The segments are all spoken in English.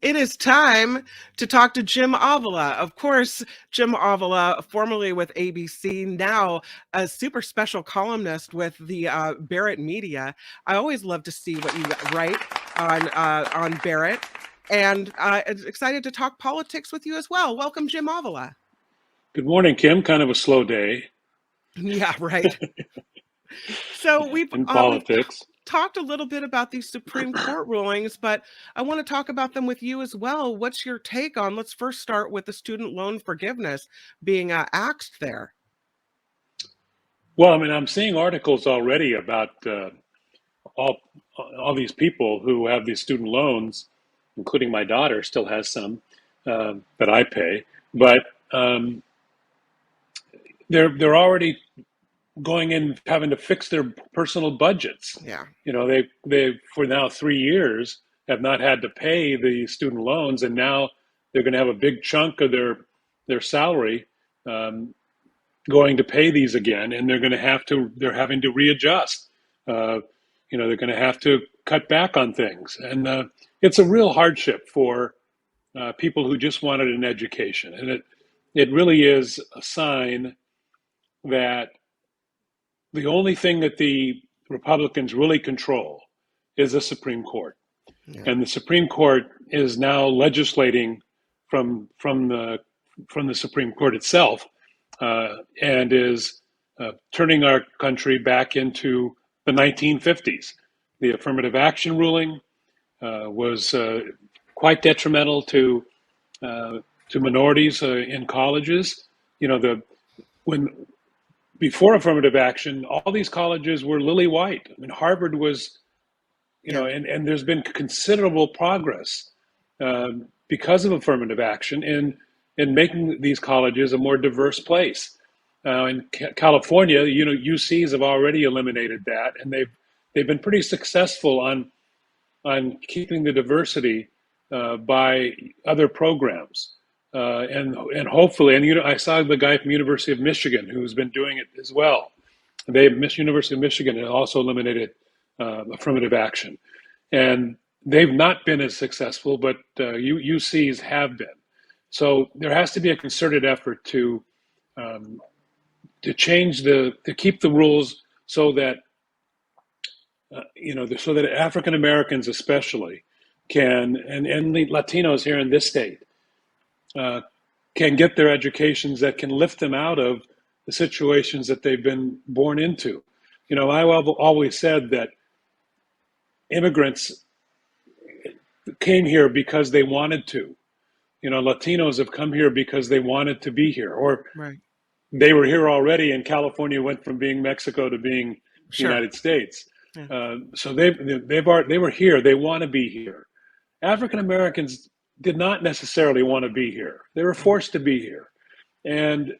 It is time to talk to Jim Avila. Of course, Jim Avila, formerly with ABC, now a super special columnist with the Barrett Media. I always love to see what you write on Barrett, and excited to talk politics with you as well. Welcome, Jim Avila. Good morning, Kim. Kind of a slow day Yeah, right. So in we've politics. talked a little bit about these Supreme Court rulings, but I want to talk about them with you as well. What's your take on? Let's first start with the student loan forgiveness being axed there. Well, I mean, I'm seeing articles already about all all these people who have these student loans, including my daughter, still has some that I pay, but um, they're already going in having to fix their personal budgets. Yeah, You know, they for now 3 years have not had to pay the student loans, and now they're going to have a big chunk of their salary um, going to pay these again, and they're having to readjust. Uh, they're going to have to cut back on things, and it's a real hardship for people who just wanted an education, and it really is a sign that the only thing that the Republicans really control is the Supreme Court, yeah, and the Supreme Court is now legislating from from the from the Supreme Court itself, and is turning our country back into the 1950s. The affirmative action ruling was quite detrimental to minorities in colleges. You know, the when before affirmative action, all these colleges were lily white. I mean, Harvard was, yeah, and there's been considerable progress because of affirmative action in making these colleges a more diverse place. In California, UCs have already eliminated that, and they've been pretty successful on keeping the diversity by other programs, and hopefully, and I saw the guy from University of Michigan who's been doing it as well. University of Michigan has also eliminated affirmative action, and they've not been as successful, but UCs have been. So there has to be a concerted effort um, to keep the rules so that so that African Americans especially and Latinos here in this state uh, can get their educations that can lift them out of the situations that they've been born into. I've always said that immigrants came here because they wanted to. Latinos have come here because they wanted to be here, or right. they were here already, and California went from being Mexico to being the Sure. United States. Yeah. So they were here. They want to be here. African Americans did not necessarily want to be here. They were forced to be here, and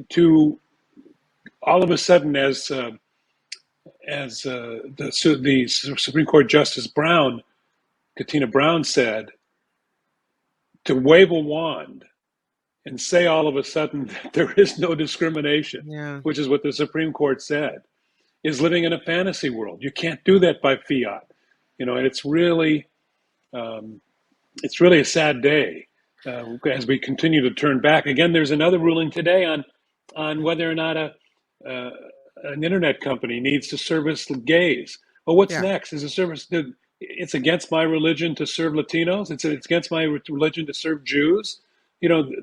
to all of a sudden, the Supreme Court Justice Brown, Katina Brown, said, to wave a wand and say all of a sudden that there is no discrimination, Yeah. which is what the Supreme Court said, is living in a fantasy world. You can't do that by fiat, and um, it's really a sad day as we continue to turn back. Again, there's another ruling today on whether or not uh, an internet company needs to service gays. Well, what's Yeah. next? Is a service? It's against my religion to serve Latinos. It's against my religion to serve Jews.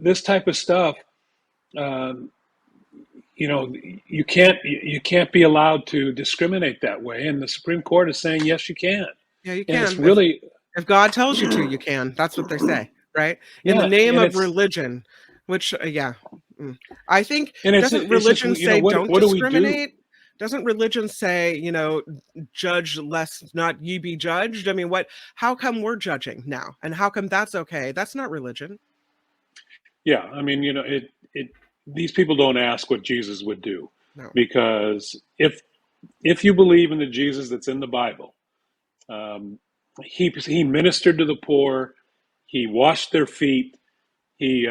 This type of stuff. Um, you can't be allowed to discriminate that way, and the Supreme Court is saying yes, you can, Yeah, you and it's can. really If God tells you to, you can. That's what they say, right? In the yeah, name and of religion, which, yeah. Mm. I think, doesn't it's just religion say don't what do we do? discriminate? Doesn't religion say, judge lest not ye be judged? I mean, how come we're judging now? And how come that's okay? That's not religion. Yeah, I mean, it these people don't ask what Jesus would do, No. because if you believe in the Jesus that's in the Bible, um, he ministered to the poor, he washed their feet, he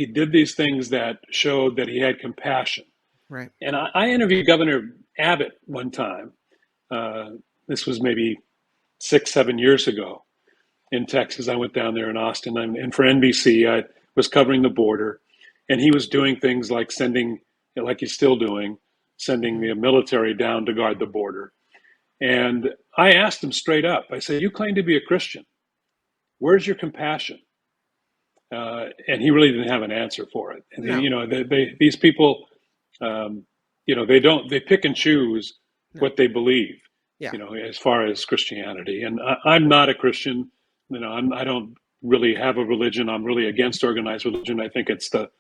did these things that showed that he had compassion. Right. And I interviewed Governor Abbott one time. Uh, this was maybe 6, 7 years ago, in Texas. I went down there in Austin, and for NBC, I was covering the border, and he was doing things like sending, like he's still doing, sending Mhm. the military down to guard the border. And I asked him straight up. I said, "You claim to be a Christian. Where's your compassion?" And he really didn't have an answer for it. And No, these people, um, they pick and choose no. what they believe, Yeah. as far as Christianity. And I'm not a Christian. I don't really have a religion. I'm really against organized religion. I think it's the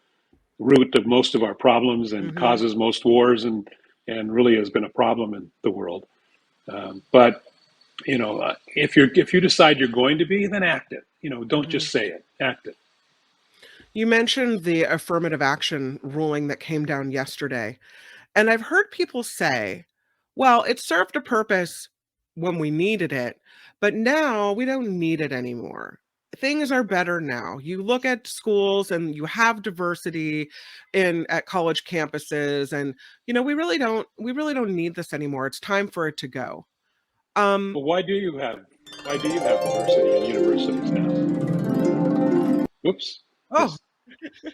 root of most of our problems and Hmm. causes most wars, and really has been a problem in the world. But if you decide you're going to be, then act it. Don't Hmm. just say it. Act it. You mentioned the affirmative action ruling that came down yesterday. And I've heard people say, well, it served a purpose when we needed it, but now we don't need it anymore. Things are better now. You look at schools and you have diversity in at college campuses, and we really don't need this anymore. It's time for it to go. Um Well, why do you have diversity in universities now? Oops. oh, Is,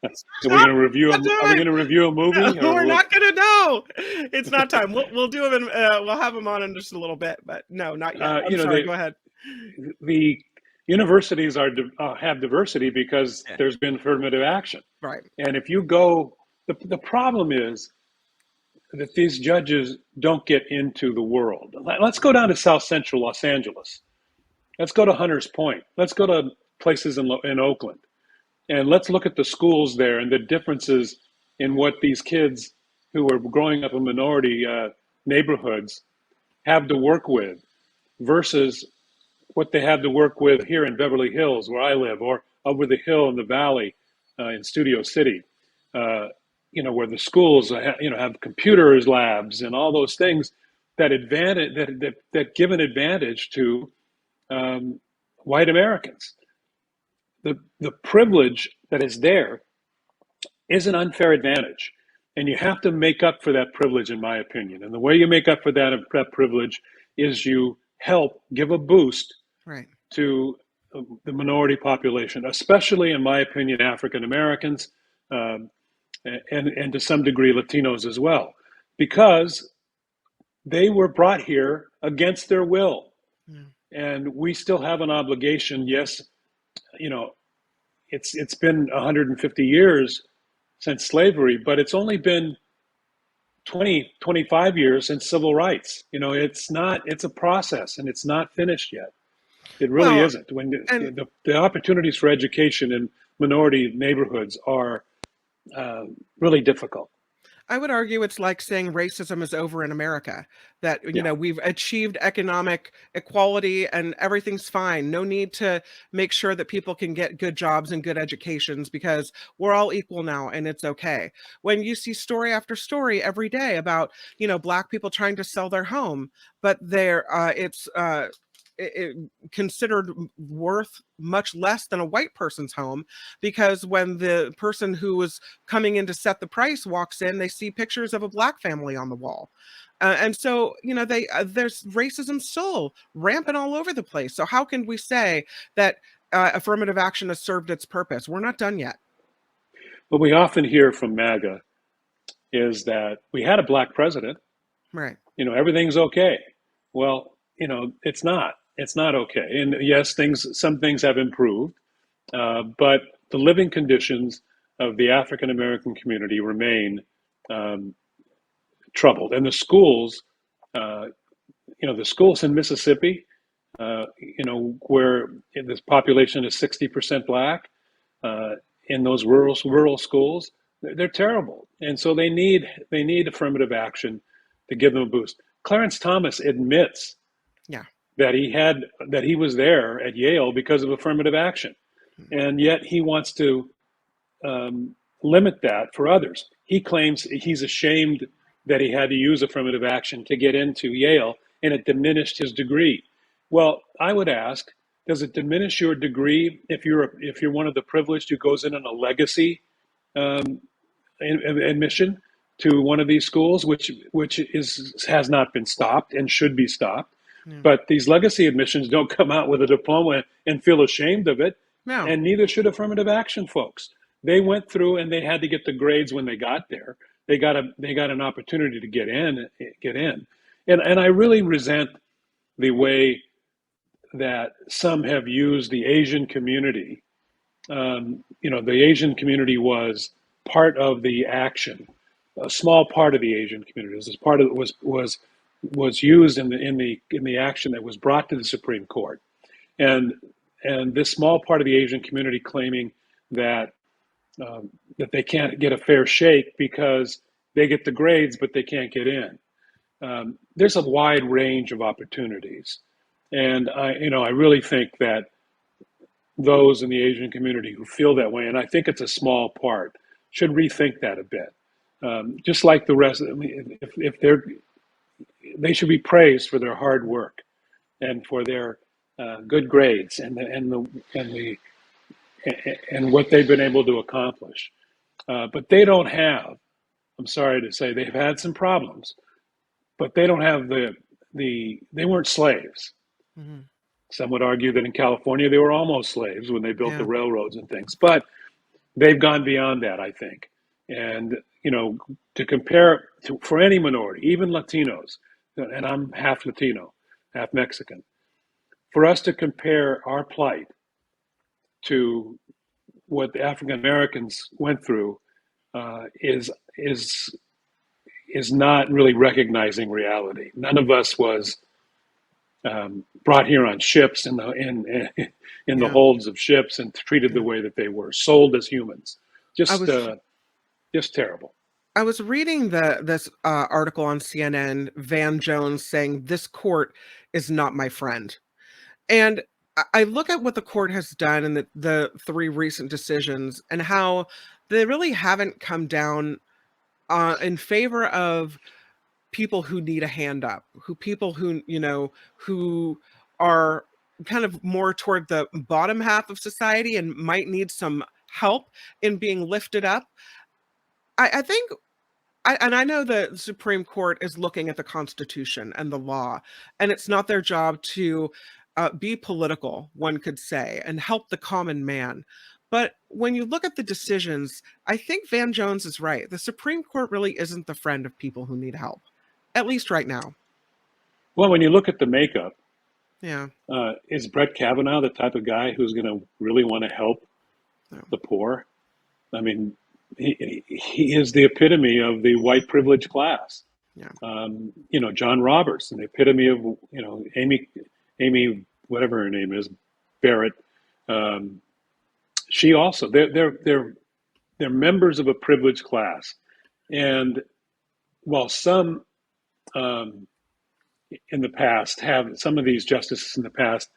are we stop. going to review Not are we time. going to review a No, movie, or we're not gonna know. It's not time. We'll do him. We'll have him on in just a little bit, but no, not yet. I'm sorry. the Go ahead. the universities have diversity because Yeah. there's been affirmative action. Right. And if you go, the problem is that these judges don't get into the world. Let's go down to South Central Los Angeles. Let's go to Hunters Point. Let's go to places in Oakland. And let's look at the schools there and the differences in what these kids who are growing up in minority neighborhoods have to work with versus what they have to work with here in Beverly Hills, where I live, or over the hill in the valley in Studio City. Where the schools have computers labs and all those things that give an advantage to um, white Americans. The privilege that is there is an unfair advantage. And you have to make up for that privilege, in my opinion. And the way you make up for that privilege is you help give a boost Right. to the minority population, especially, in my opinion, African Americans, um, and to some degree Latinos as well, because they were brought here against their will. Yeah. And we still have an obligation. Yes, you know, it's been 150 years since slavery, but it's only been 25 years since civil rights. It's a process, and it's not finished yet. It really Well, isn't. When and the opportunities for education in minority neighborhoods are really difficult. I would argue it's like saying racism is over in America, that, Yeah. we've achieved economic equality and everything's fine. No need to make sure that people can get good jobs and good educations because we're all equal now and it's okay. When you see story after story every day about, Black people trying to sell their home, but it's considered worth much less than a white person's home, because when the person who was coming in to set the price walks in, they see pictures of a Black family on the wall. And so, there's racism still rampant all over the place. So how can we say that affirmative action has served its purpose? We're not done yet. What we often hear from MAGA is that we had a black president, Right. everything's okay. Well, it's not. It's not okay. And yes, some things have improved, but the living conditions of the African American community remain um, troubled. And uh, the schools in Mississippi, where this population is 60% black, uh, in those rural schools, they're terrible. And so they need affirmative action to give them a boost. Clarence Thomas admits Yeah. that he was there at Yale because of affirmative action, Mm. and yet he wants to limit that for others. He claims he's ashamed that he had to use affirmative action to get into Yale, and it diminished his degree. Well, I would ask, does it diminish your degree if you're one of the privileged who goes in on a legacy um, admission to one of these schools, which has not been stopped and should be stopped? Yeah. But these legacy admissions don't come out with a diploma and feel ashamed of it, No. and neither should affirmative action folks. They went through and they had to get the grades when they got there. They got an opportunity to get in. And I really resent the way that some have used the Asian community. The Asian community was part of the action. A small part of the Asian community was part of was used in the action that was brought to the Supreme Court, and this small part of the Asian community claiming that that they can't get a fair shake because they get the grades but they can't get in. There's a wide range of opportunities, and I really think that those in the Asian community who feel that way, and I think it's a small part, should rethink that a bit. Just like the rest, I mean, if they should be praised for their hard work and for their good grades and what they've been able to accomplish. But they don't have. I'm sorry to say they've had some problems, but they don't have they weren't slaves. Mm-hmm. Some would argue that in California they were almost slaves when they built the Yeah. railroads and things, but they've gone beyond that, I think. And to compare for any minority, even Latinos, and I'm half Latino, half Mexican, for us to compare our plight to what the African Americans went through is not really recognizing reality. None of us was brought here on ships in the Yeah. holds of ships and treated Yeah. the way that they were, sold as humans. I Just was just terrible. I was reading this article on CNN, Van Jones saying this court is not my friend. And I look at what the court has done in the three recent decisions and how they really haven't come down in favor of people who need a hand up, who are kind of more toward the bottom half of society and might need some help in being lifted up. I think and I know the Supreme Court is looking at the Constitution and the law, and it's not their job to be political, one could say, and help the common man. But when you look at the decisions, I think Van Jones is right. The Supreme Court really isn't the friend of people who need help, at least right now. Well, when you look at the makeup, Yeah. is Brett Kavanaugh the type of guy who's going to really want to help No. the poor? I mean, he is the epitome of the white privileged class. Yeah. John Roberts, the epitome of Amy, whatever her name is, Barrett. She also they're members of a privileged class, and while some in the past some of these justices in the past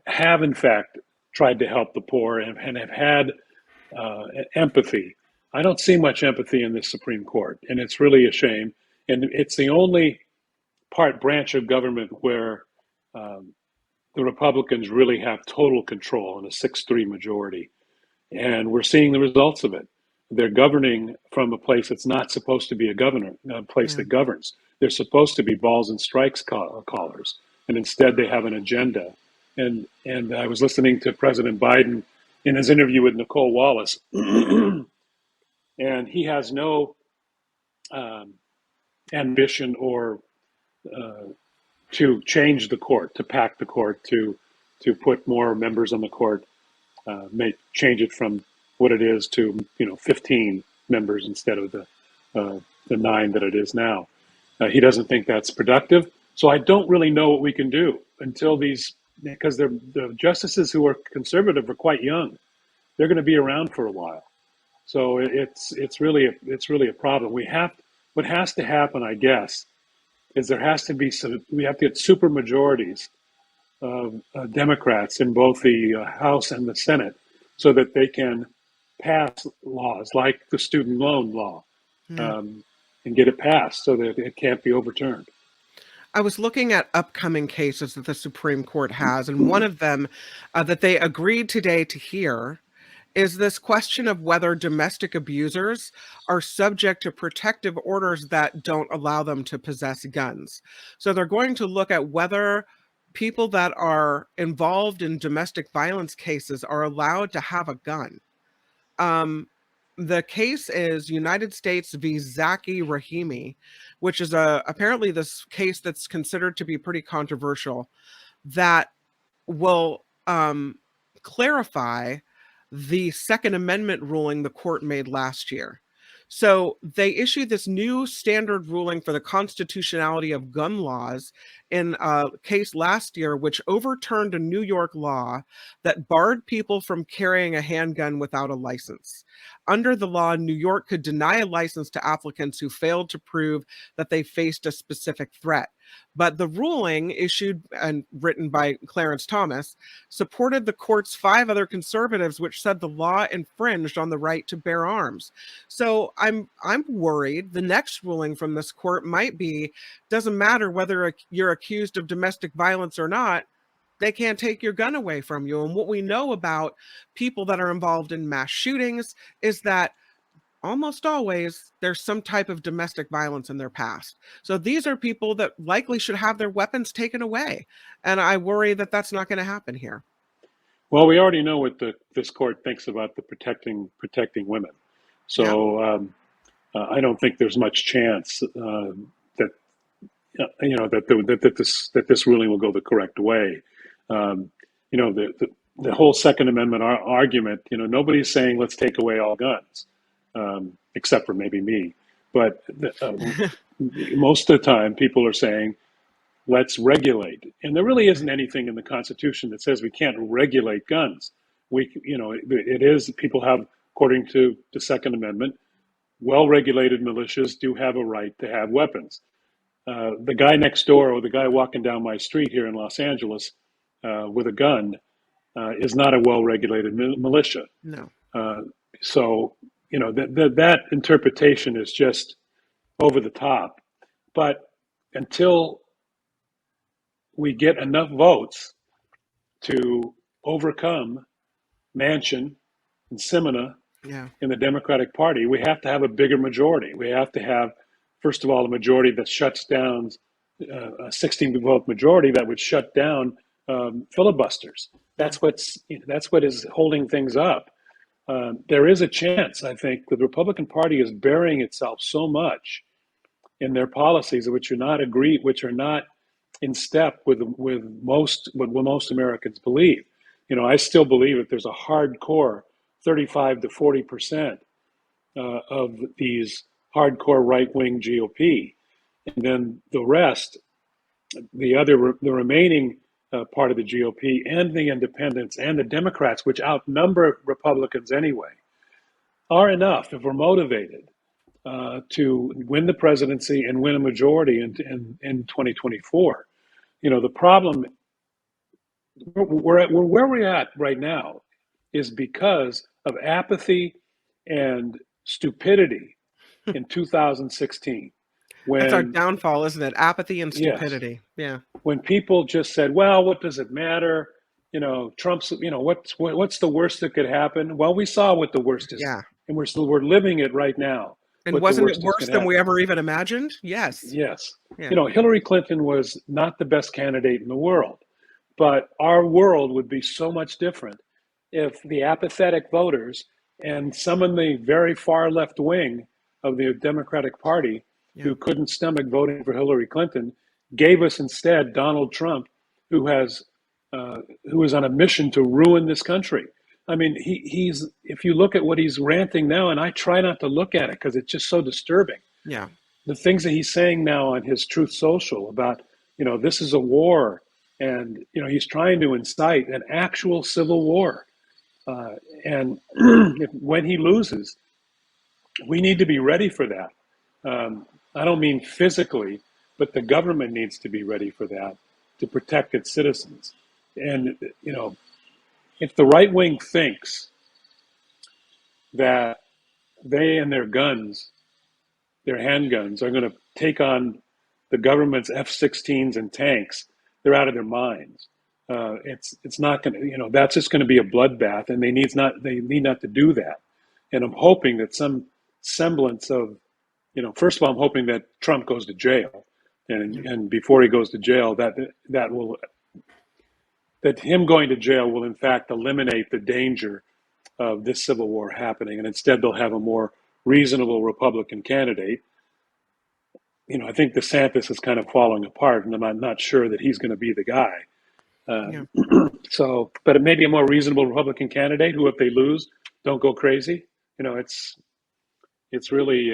have in fact tried to help the poor and have had empathy. I don't see much empathy in this Supreme Court, and it's really a shame. And it's the only branch of government where the Republicans really have total control in a 6-3 majority. And we're seeing the results of it. They're governing from a place that's not supposed to be a place Yeah. that governs. They're supposed to be balls and strikes callers, and instead they have an agenda. And I was listening to President Biden in his interview with Nicole Wallace, and he has no ambition or to change the court, to pack the court, to put more members on the court, change it from what it is to 15 members instead of the 9 that it is now. He doesn't think that's productive. So I don't really know what we can do until because the justices who are conservative are quite young. They're going to be around for a while. So it's really a problem. What has to happen, I guess, is we have to get super majorities of Democrats in both the House and the Senate so that they can pass laws like the student loan law Yeah. and get it passed so that it can't be overturned. I was looking at upcoming cases that the Supreme Court has, and one of them that they agreed today to hear is this question of whether domestic abusers are subject to protective orders that don't allow them to possess guns. So they're going to look at whether people that are involved in domestic violence cases are allowed to have a gun. The case is United States v. Zaki Rahimi, which is apparently this case that's considered to be pretty controversial, that will clarify the Second Amendment ruling the court made last year. So they issued this new standard ruling for the constitutionality of gun laws in a case last year, which overturned a New York law that barred people from carrying a handgun without a license. Under the law, New York could deny a license to applicants who failed to prove that they faced a specific threat. But the ruling, issued and written by Clarence Thomas, supported the court's 5 other conservatives, which said the law infringed on the right to bear arms. So I'm worried the next ruling from this court might be, doesn't matter whether you're accused of domestic violence or not, they can't take your gun away from you. And what we know about people that are involved in mass shootings is that almost always there's some type of domestic violence in their past. So these are people that likely should have their weapons taken away. And I worry that that's not going to happen here. Well, we already know what this court thinks about the protecting women. So I don't think there's much chance that that this ruling will go the correct way. The whole Second Amendment argument. Nobody's saying let's take away all guns, except for maybe me. But most of the time, people are saying let's regulate, and there really isn't anything in the Constitution that says we can't regulate guns. It is, people have, according to the Second Amendment, well-regulated militias do have a right to have weapons. The guy next door, or the guy walking down my street here in Los Angeles with a gun, is not a well-regulated militia. No. So that interpretation is just over the top. But until we get enough votes to overcome Manchin and Simona in the Democratic Party, we have to have a bigger majority. We have to have, first of all, a majority that shuts down, a 16-vote majority that would shut down filibusters. That's what is holding things up. There is a chance, I think, the Republican Party is burying itself so much in their policies, which are not in step with what most Americans believe. I still believe that there's a hardcore 35 to 40% of these hardcore right-wing GOP, and then the rest, the remaining part of the GOP and the independents and the Democrats, which outnumber Republicans anyway, are enough if we're motivated to win the presidency and win a majority in 2024. The problem where we're at right now is because of apathy and stupidity in 2016. That's our downfall, isn't it? Apathy and stupidity. Yes. Yeah. When people just said, well, what does it matter? Trump's, what's the worst that could happen? Well, we saw what the worst is. Yeah. And we're living it right now. And wasn't it worse than we ever even imagined? Yes. Yes. Yeah. Hillary Clinton was not the best candidate in the world, but our world would be so much different if the apathetic voters and some in the very far left wing of the Democratic Party who couldn't stomach voting for Hillary Clinton gave us instead Donald Trump, who is on a mission to ruin this country. I mean, he's if you look at what he's ranting now, and I try not to look at it because it's just so disturbing. Yeah. The things that he's saying now on his Truth Social about, this is a war, and he's trying to incite an actual civil war. And when he loses, we need to be ready for that. I don't mean physically, but the government needs to be ready for that to protect its citizens. And, if the right wing thinks that they and their guns, their handguns, are going to take on the government's F-16s and tanks, they're out of their minds. It's not going to, that's just going to be a bloodbath, and they need not to do that. And I'm hoping that some semblance of, first of all, I'm hoping that Trump goes to jail, and before he goes to jail, that will that him going to jail will in fact eliminate the danger of this civil war happening, and instead they'll have a more reasonable Republican candidate. I think DeSantis is kind of falling apart, and I'm not sure that he's going to be the guy. Yeah. So, but it may be a more reasonable Republican candidate who, if they lose, don't go crazy. It's really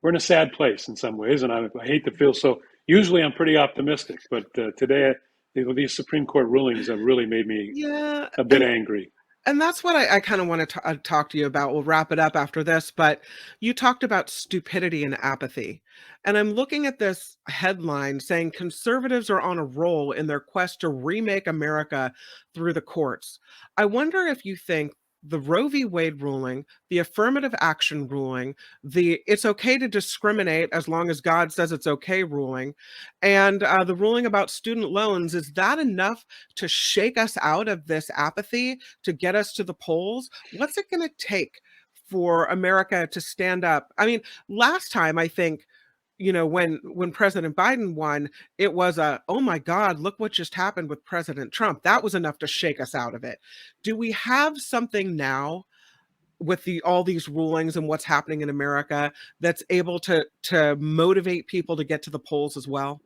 we're in a sad place in some ways, and I hate to feel so. Usually, I'm pretty optimistic, but today these Supreme Court rulings have really made me Yeah. a bit angry. And that's what I kind of want to talk to you about. We'll wrap it up after this, but you talked about stupidity and apathy. And I'm looking at this headline saying conservatives are on a roll in their quest to remake America through the courts. I wonder if you think the Roe v. Wade ruling, the affirmative action ruling, the it's okay to discriminate as long as God says it's okay ruling, and the ruling about student loans, is that enough to shake us out of this apathy, to get us to the polls? What's it going to take for America to stand up? I mean, last time I think, when President Biden won, it was oh my God, look what just happened with President Trump. That was enough to shake us out of it. Do we have something now with all these rulings and what's happening in America that's able to motivate people to get to the polls as well?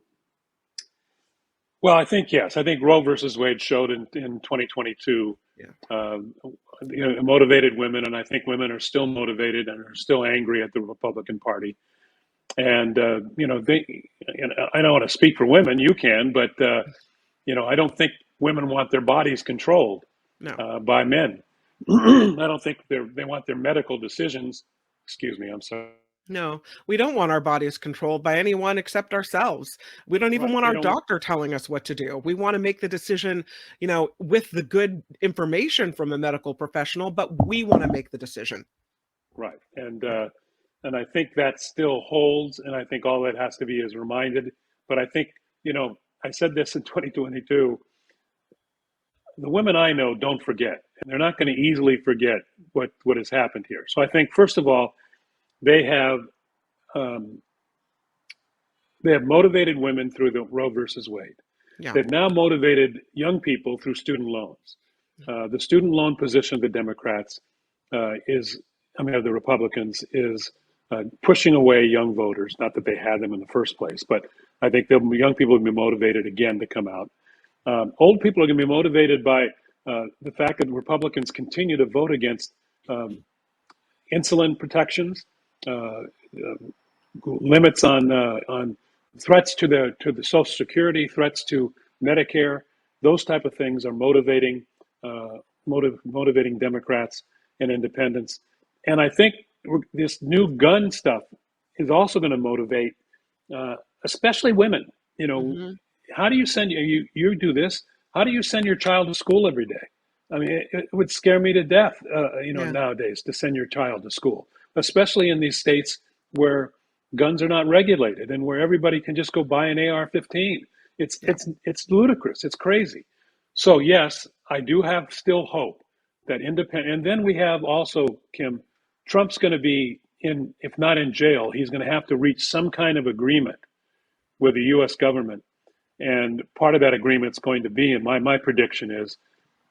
Well, I think yes. I think Roe versus Wade showed in 2022 Yeah. Motivated women, and I think women are still motivated and are still angry at the Republican Party. And I don't want to speak for women. You can, but I don't think women want their bodies controlled No. by men. I don't think they want their medical decisions. Excuse me. I'm sorry. No, we don't want our bodies controlled by anyone except ourselves. We don't even Right. want They our don't. doctor telling us what to do. We want to make the decision, with the good information from a medical professional, but we want to make the decision. Right. And I think that still holds. And I think all that has to be is reminded. But I think, I said this in 2022. The women I know don't forget, and they're not going to easily forget what has happened here. So I think, first of all, they have um, motivated women through the Roe versus Wade. Yeah. They've now motivated young people through student loans. The student loan position of the Democrats of the Republicans is pushing away young voters. Not that they had them in the first place, but I think young people will be motivated again to come out. Old people are going to be motivated by the fact that Republicans continue to vote against insulin protections, limits on threats to the Social Security, threats to Medicare. Those type of things are motivating Democrats and independents. And I think this new gun stuff is also going to motivate, especially women. Mm-hmm. How do you send you do this? How do you send your child to school every day? I mean, it would scare me to death, Yeah. nowadays to send your child to school, especially in these states where guns are not regulated and where everybody can just go buy an AR-15. It's ludicrous. It's crazy. So yes, I do have still hope that independent. And then we have also, Kim, Trump's going to be if not in jail, he's going to have to reach some kind of agreement with the U.S. government. And part of that agreement is going to be, and my prediction is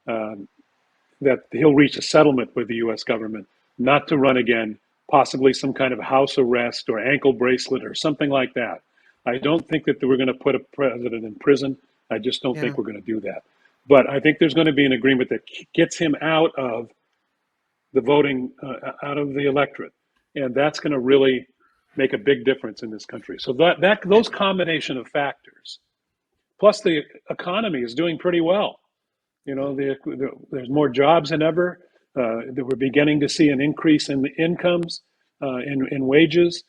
that he'll reach a settlement with the U.S. government not to run again, possibly some kind of house arrest or ankle bracelet or something like that. I don't think that we're going to put a president in prison. I just don't think we're going to do that. But I think there's going to be an agreement that gets him out of the voting, out of the electorate. And that's going to really make a big difference in this country. So those combination of factors, plus the economy is doing pretty well. There's more jobs than ever. That we're beginning to see an increase in the incomes, in wages.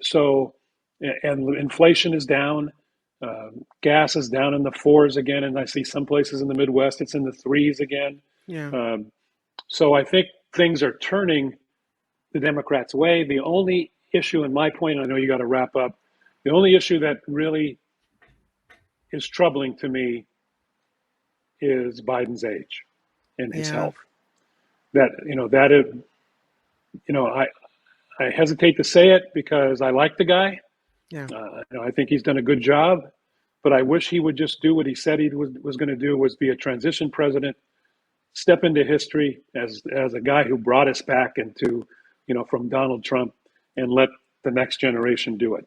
So, and inflation is down. Gas is down in the fours again, and I see some places in the Midwest it's in the threes again. Yeah. So I think things are turning the Democrats' way. The only issue, and my point, I know you got to wrap up. The only issue that really is troubling to me is Biden's age and his health. I hesitate to say it because I like the guy. Yeah. I think he's done a good job, but I wish he would just do what he said he was going to do, was be a transition president, step into history as a guy who brought us back into, from Donald Trump, and let the next generation do it.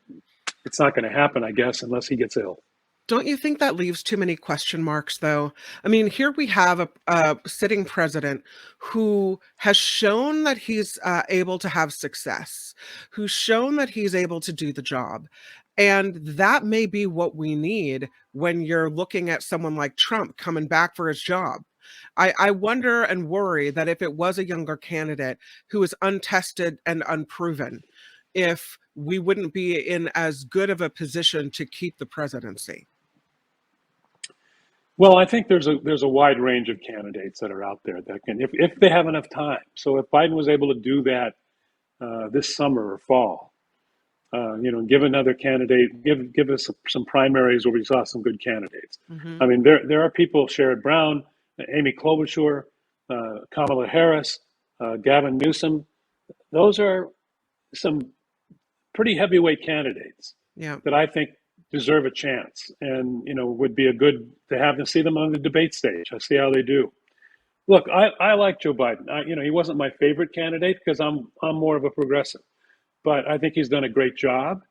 It's not going to happen, I guess, unless he gets ill. Don't you think that leaves too many question marks, though? I mean, here we have a sitting president who has shown that he's able to have success, who's shown that he's able to do the job. And that may be what we need when you're looking at someone like Trump coming back for his job. I wonder and worry that if it was a younger candidate who is untested and unproven, if we wouldn't be in as good of a position to keep the presidency. Well, I think there's a wide range of candidates that are out there that can, if they have enough time. So if Biden was able to do that this summer or fall, give another candidate, give us some primaries where we saw some good candidates. Mm-hmm. I mean, there are people: Sherrod Brown, Amy Klobuchar, Kamala Harris, Gavin Newsom. Those are some pretty heavyweight candidates that I think deserve a chance, and would be a good to have to see them on the debate stage. I see how they do. Look, I like Joe Biden. He wasn't my favorite candidate because I'm more of a progressive, but I think he's done a great job,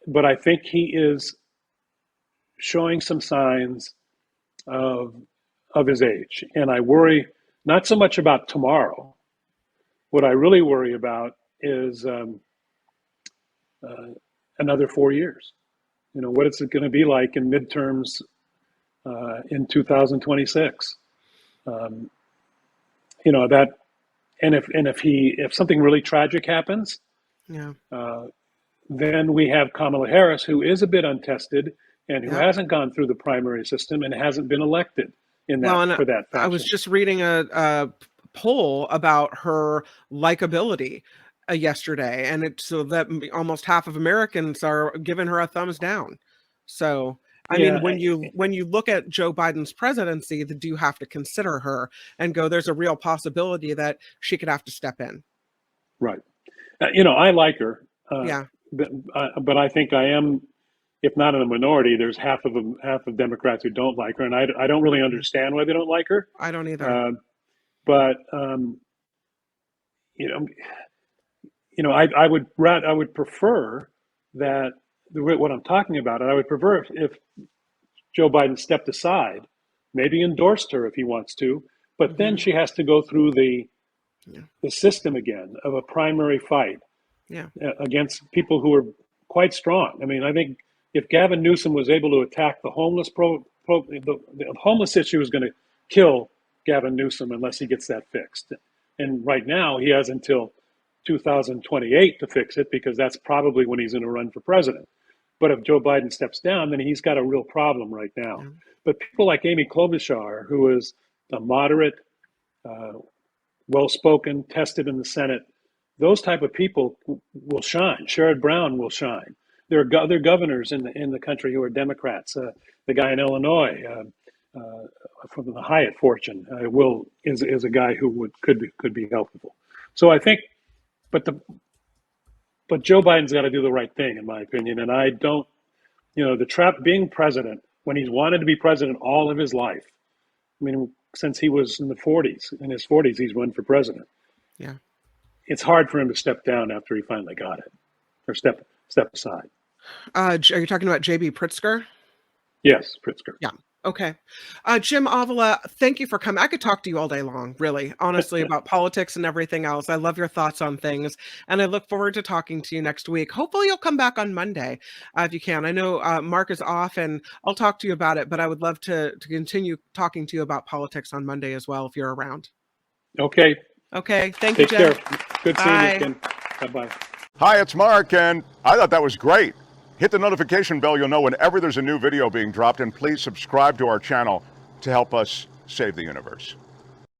but I think he is showing some signs of his age, and I worry not so much about tomorrow. What I really worry about is another 4 years. What is it going to be like in midterms in 2026? That, and if something really tragic happens, then we have Kamala Harris, who is a bit untested and who hasn't gone through the primary system and hasn't been elected for that faction. I was just reading a poll about her likability yesterday, and so that almost half of Americans are giving her a thumbs down. So I mean, when you look at Joe Biden's presidency, do you have to consider her and go, there's a real possibility that she could have to step in. Right. I like her. But I think I am, if not in a minority, there's half of Democrats who don't like her, and I don't really understand why they don't like her. I don't either. But I would prefer that what I'm talking about, and I would prefer if Joe Biden stepped aside, maybe endorsed her if he wants to, but then she has to go through the system again of a primary fight against people who are quite strong. I mean, I think if Gavin Newsom was able to attack the homeless the homeless issue is going to kill Gavin Newsom unless he gets that fixed. And right now he has until 2028 to fix it, because that's probably when he's going to run for president. But if Joe Biden steps down, then he's got a real problem right now. But people like Amy Klobuchar, who is a moderate, well-spoken, tested in the Senate, those type of people will shine. Sherrod Brown will shine. There are other governors in the country who are Democrats. The guy in Illinois, from the Hyatt fortune, is a guy who could be helpful. So I think, but Joe Biden's got to do the right thing, in my opinion. And I don't, the trap being president when he's wanted to be president all of his life. I mean, since he was in his 40s, he's run for president. Yeah. It's hard for him to step down after he finally got it, or step aside. Are you talking about J.B. Pritzker? Yes, Pritzker. Yeah. Okay. Jim Avila, thank you for coming. I could talk to you all day long, really, honestly, about politics and everything else. I love your thoughts on things, and I look forward to talking to you next week. Hopefully you'll come back on Monday if you can. I know Mark is off, and I'll talk to you about it, but I would love to continue talking to you about politics on Monday as well if you're around. Okay. Okay. Thank you, Jim. Take care. Good seeing you again. Bye-bye. Hi, it's Mark, and I thought that was great. Hit the notification bell, you'll know whenever there's a new video being dropped, and please subscribe to our channel to help us save the universe.